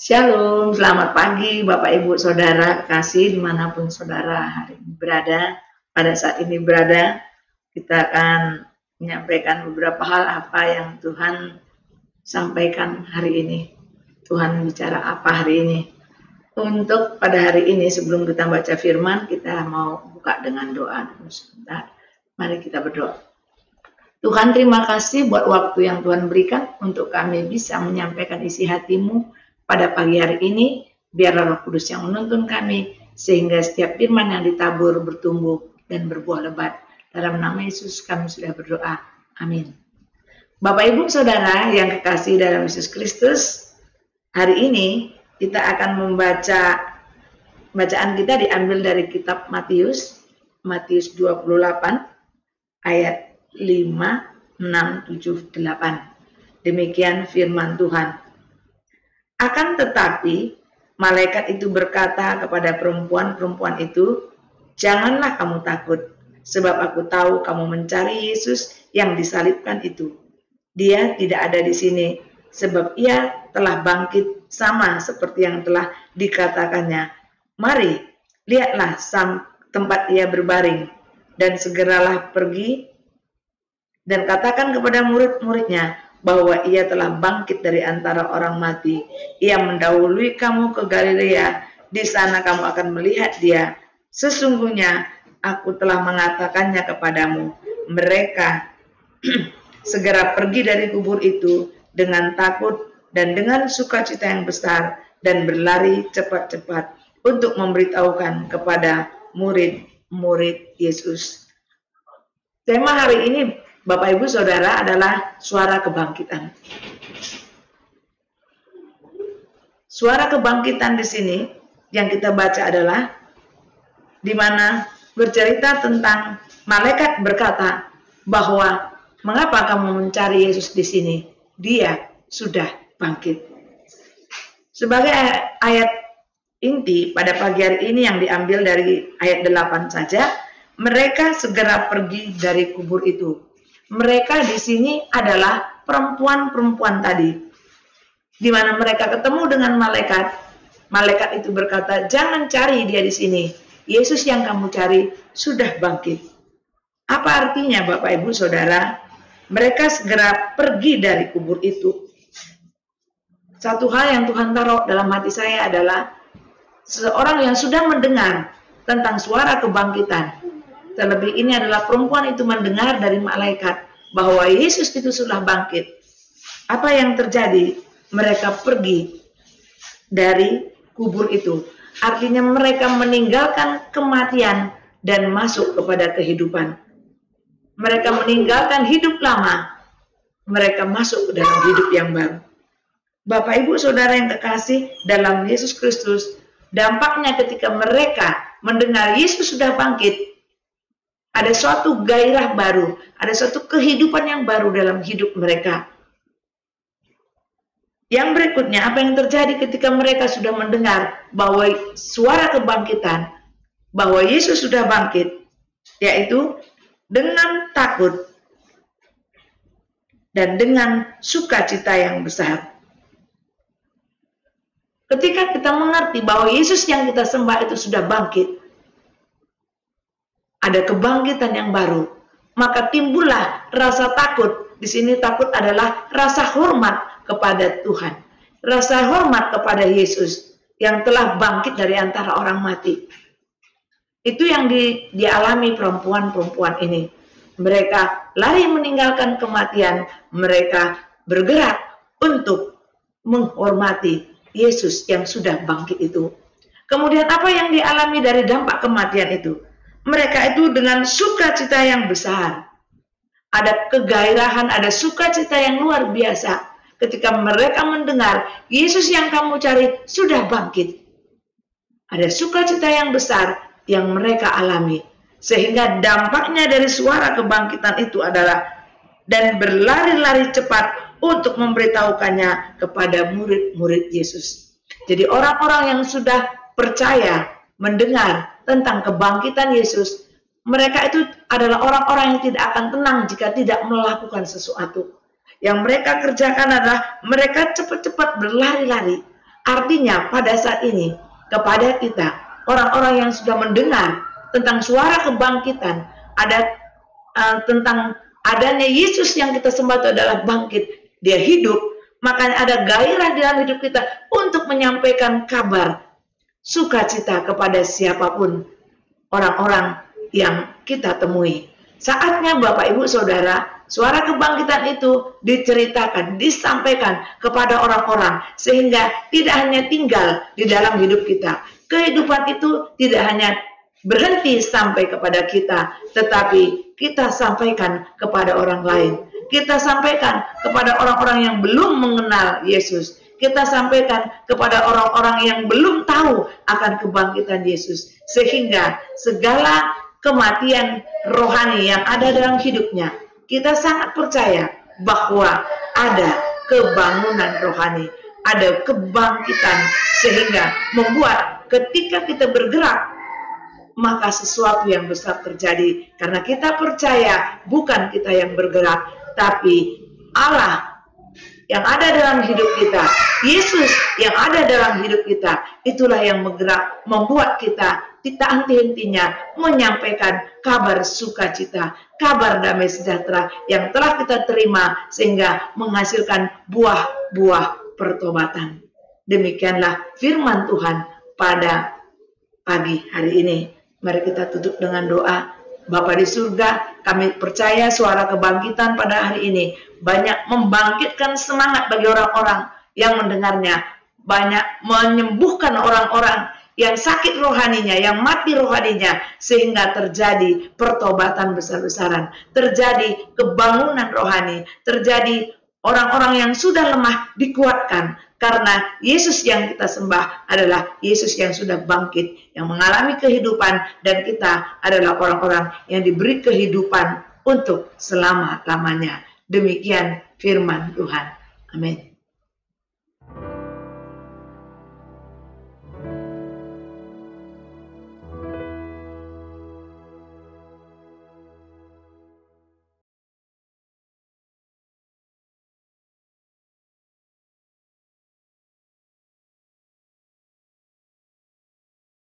Shalom, selamat pagi Bapak Ibu Saudara kasih dimanapun Saudara hari ini berada. Pada saat ini berada, kita akan menyampaikan beberapa hal apa yang Tuhan sampaikan hari ini. Tuhan bicara apa hari ini. Untuk pada hari ini sebelum kita baca firman, kita mau buka dengan doa dulu sebentar. Mari kita berdoa. Tuhan, terima kasih buat waktu yang Tuhan berikan untuk kami bisa menyampaikan isi hati-Mu pada pagi hari ini. Biarlah Roh Kudus yang menuntun kami, sehingga setiap firman yang ditabur bertumbuh dan berbuah lebat. Dalam nama Yesus kami sudah berdoa. Amin. Bapak Ibu Saudara yang kekasih dalam Yesus Kristus, hari ini kita akan membaca, bacaan kita diambil dari kitab Matius 28 ayat 5, 6, 7, 8. Demikian firman Tuhan. Akan tetapi, malaikat itu berkata kepada perempuan-perempuan itu, "Janganlah kamu takut, sebab aku tahu kamu mencari Yesus yang disalibkan itu. Dia tidak ada di sini, sebab ia telah bangkit sama seperti yang telah dikatakannya. Mari, lihatlah tempat ia berbaring, dan segeralah pergi dan katakan kepada murid-muridnya bahwa ia telah bangkit dari antara orang mati. Ia mendahului kamu ke Galilea, di sana kamu akan melihat dia. Sesungguhnya aku telah mengatakannya kepadamu." Mereka segera pergi dari kubur itu dengan takut dan dengan sukacita yang besar, dan berlari cepat-cepat untuk memberitahukan kepada murid-murid Yesus. Tema hari ini, Bapak Ibu Saudara, adalah suara kebangkitan. Suara kebangkitan di sini yang kita baca adalah di mana bercerita tentang malaikat berkata bahwa mengapa kamu mencari Yesus di sini? Dia sudah bangkit. Sebagai ayat inti pada pagi hari ini yang diambil dari ayat 8 saja, mereka segera pergi dari kubur itu. Mereka di sini adalah perempuan-perempuan tadi, di mana mereka ketemu dengan malaikat. Malaikat itu berkata, "Jangan cari dia di sini. Yesus yang kamu cari sudah bangkit." Apa artinya, Bapak Ibu Saudara? Mereka segera pergi dari kubur itu. Satu hal yang Tuhan taruh dalam hati saya adalah seseorang yang sudah mendengar tentang suara kebangkitan. Terlebih ini adalah perempuan itu mendengar dari malaikat bahwa Yesus itu sudah bangkit. Apa yang terjadi? Mereka pergi dari kubur itu. Artinya mereka meninggalkan kematian dan masuk kepada kehidupan. Mereka meninggalkan hidup lama. Mereka masuk ke dalam hidup yang baru. Bapak Ibu Saudara yang kekasih dalam Yesus Kristus, dampaknya ketika mereka mendengar Yesus sudah bangkit, ada suatu gairah baru, ada suatu kehidupan yang baru dalam hidup mereka. Yang berikutnya, apa yang terjadi ketika mereka sudah mendengar bahwa suara kebangkitan, bahwa Yesus sudah bangkit, yaitu dengan takut dan dengan sukacita yang besar. Ketika kita mengerti bahwa Yesus yang kita sembah itu sudah bangkit, ada kebangkitan yang baru, maka timbullah rasa takut. Di sini takut adalah rasa hormat kepada Tuhan, rasa hormat kepada Yesus yang telah bangkit dari antara orang mati. Itu yang dialami perempuan-perempuan ini. Mereka lari meninggalkan kematian, mereka bergerak untuk menghormati Yesus yang sudah bangkit itu. Kemudian apa yang dialami dari dampak kematian itu? Mereka itu dengan sukacita yang besar. Ada kegairahan, ada sukacita yang luar biasa ketika mereka mendengar Yesus yang kamu cari sudah bangkit. Ada sukacita yang besar yang mereka alami. Sehingga dampaknya dari suara kebangkitan itu adalah dan berlari-lari cepat untuk memberitahukannya kepada murid-murid Yesus. Jadi orang-orang yang sudah percaya mendengar tentang kebangkitan Yesus, mereka itu adalah orang-orang yang tidak akan tenang jika tidak melakukan sesuatu. Yang mereka kerjakan adalah mereka cepat-cepat berlari-lari Artinya pada saat ini kepada kita, orang-orang yang sudah mendengar tentang suara kebangkitan, ada tentang adanya Yesus yang kita sembah itu adalah bangkit, dia hidup, makanya ada gairah di dalam hidup kita untuk menyampaikan kabar sukacita kepada siapapun orang-orang yang kita temui. Saatnya Bapak Ibu Saudara, suara kebangkitan itu diceritakan, disampaikan kepada orang-orang sehingga tidak hanya tinggal di dalam hidup kita. Kehidupan itu tidak hanya berhenti sampai kepada kita, tetapi kita sampaikan kepada orang lain. Kita sampaikan kepada orang-orang yang belum mengenal Yesus. Kita sampaikan kepada orang-orang yang belum tahu akan kebangkitan Yesus. Sehingga segala kematian rohani yang ada dalam hidupnya, kita sangat percaya bahwa ada kebangunan rohani, ada kebangkitan, sehingga membuat ketika kita bergerak, maka sesuatu yang besar terjadi. Karena kita percaya bukan kita yang bergerak, tapi Allah yang ada dalam hidup kita, Yesus yang ada dalam hidup kita, itulah yang bergerak, membuat kita tidak henti-hentinya menyampaikan kabar sukacita, kabar damai sejahtera yang telah kita terima sehingga menghasilkan buah-buah pertobatan. Demikianlah firman Tuhan pada pagi hari ini. Mari kita tutup dengan doa. Bapa di surga, kami percaya suara kebangkitan pada hari ini banyak membangkitkan semangat bagi orang-orang yang mendengarnya, banyak menyembuhkan orang-orang yang sakit rohaninya, yang mati rohaninya, sehingga terjadi pertobatan besar-besaran, terjadi kebangunan rohani, terjadi orang-orang yang sudah lemah dikuatkan, karena Yesus yang kita sembah adalah Yesus yang sudah bangkit, yang mengalami kehidupan, dan kita adalah orang-orang yang diberi kehidupan untuk selama-lamanya. Demikian firman Tuhan. Amin.